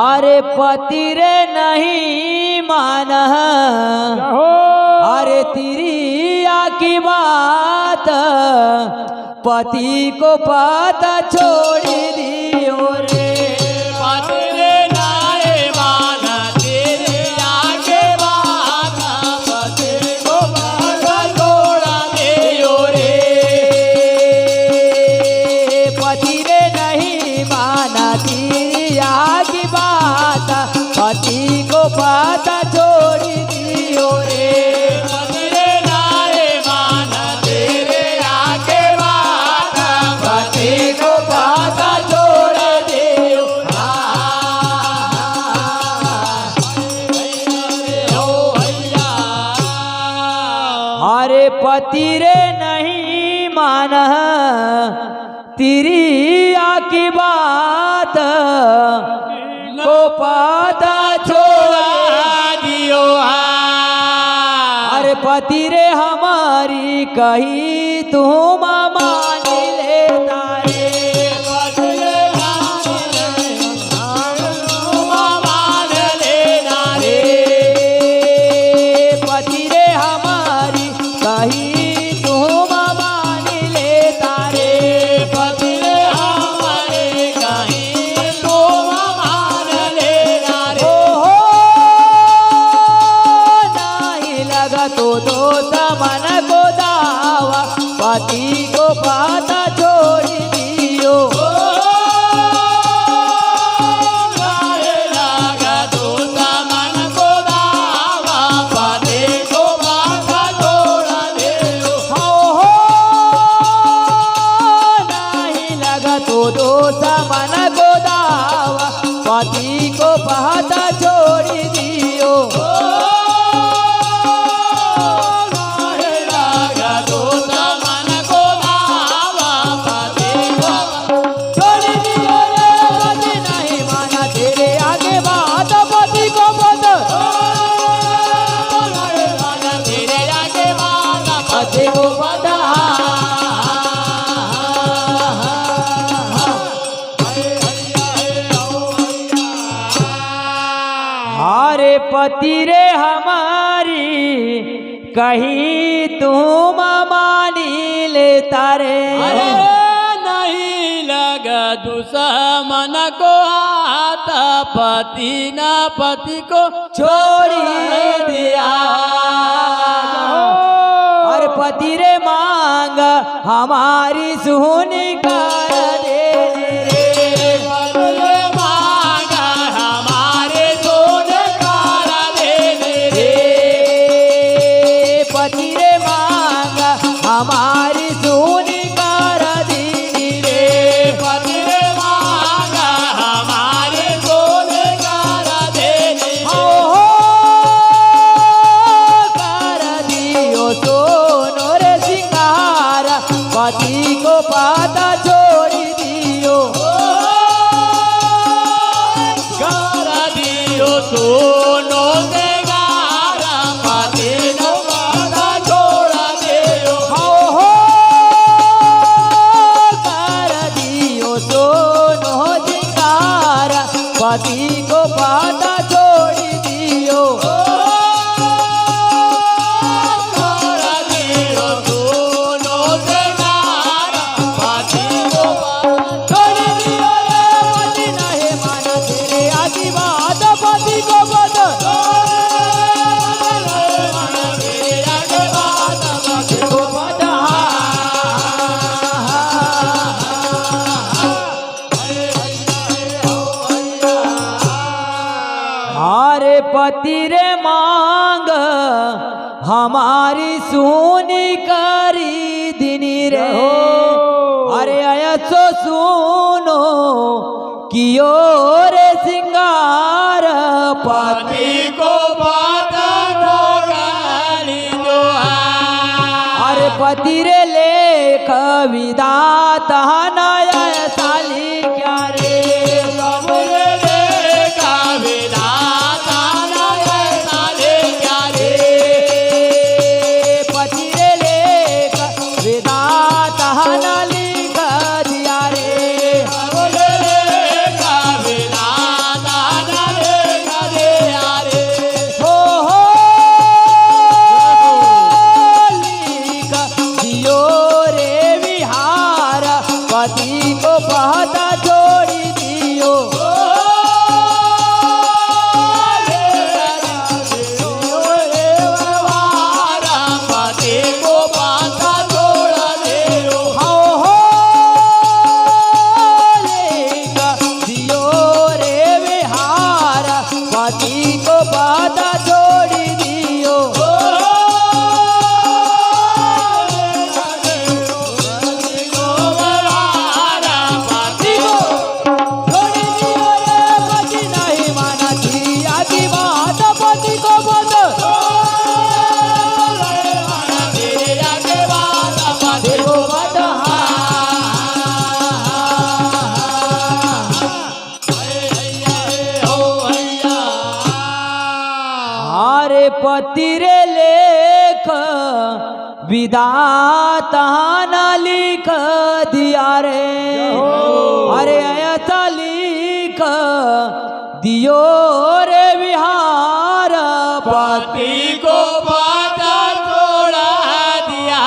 अरे पति रे नहीं मान, अरे तेरी की बात पति को पता छोड़ दियो रे। पति रे नहीं मान तेरे आगे बात पति को पता छोड़ दियो रे। पति रे नहीं माना तेरी आगे बात पति को पता छोड़ दियो रे। पति रे नहीं मान तेरे आगे बात पति को पता छोड़ दियो। अरे पति रे नहीं माना तेरी की बात को पता छोड़ दियो। अरे पति रे हमारी कही तुम मान लेता रे। पति रे मान लेना रे। पति रे हमारी कही तुम मान लेता रे। पति रे हमारे कहीं तुम मान लेना रे। ओहो नहीं लगा तो दोस्त मन को दावा पति को पता छोड़ दियो। गाए लगा तो मन को दावा पति को पता छोड़ दियो। ओहो नहीं लगा तो दोस्त मन को दावा पति को पता छोड़ दियो। गाए लगा तो मन को दावा पति को छोड़ दियो रे। पति नहीं माना तेरे आगे बात पति को पता तेरे आगे बात पति को पता। अरे पति रे हमारी कही तुम मानी लेता रे। अरे नहीं लगा दुश्मन को हाथ पति न पति को छोड़ दिया। और पति रे मांग हमारी सुनी कर दे रे। पति मांगा हमारे सोने कारा देने रे। पति रे मांग हमारी सुनी कर दी रे। पति मांगा हमारे सोने कारा देने रे। ओहो कर दियो सोनो रे सिंगार पति को पता छोड़ दियो। कारा दियो सोनो से गारा पति को पता छोड़ दियो। ओहो कर दियो सोनो सिंगार पति को पता छोड़ दियो। कारा दियो सोनो से गारा पति को छोड़ दियो रे। पति नहीं माना तेरे आगे बात पति को पता। तेरे आगे बात पति को पता। अरे पति रे मांग हमारी सुनी करी दिनी रे। अरे ऐसो सुनो कियो रे सिंगार पति पति को पता ठोकाली जो अरे पति रे लेख विदाता नया साली क्या रे। कबूले देखा विधाता नया साले क्या रे। पति रे लेख विदाता न लिख दिया रे। कबूले देखा विधाता पति रे लेख विधाता ना लिख दिया रे अरे ऐसा लिख दियो रे विहार पति को पता छोड़ा दिया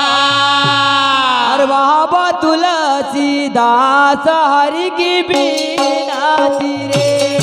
अरे बाबा तुलसीदास हरि की बीना रे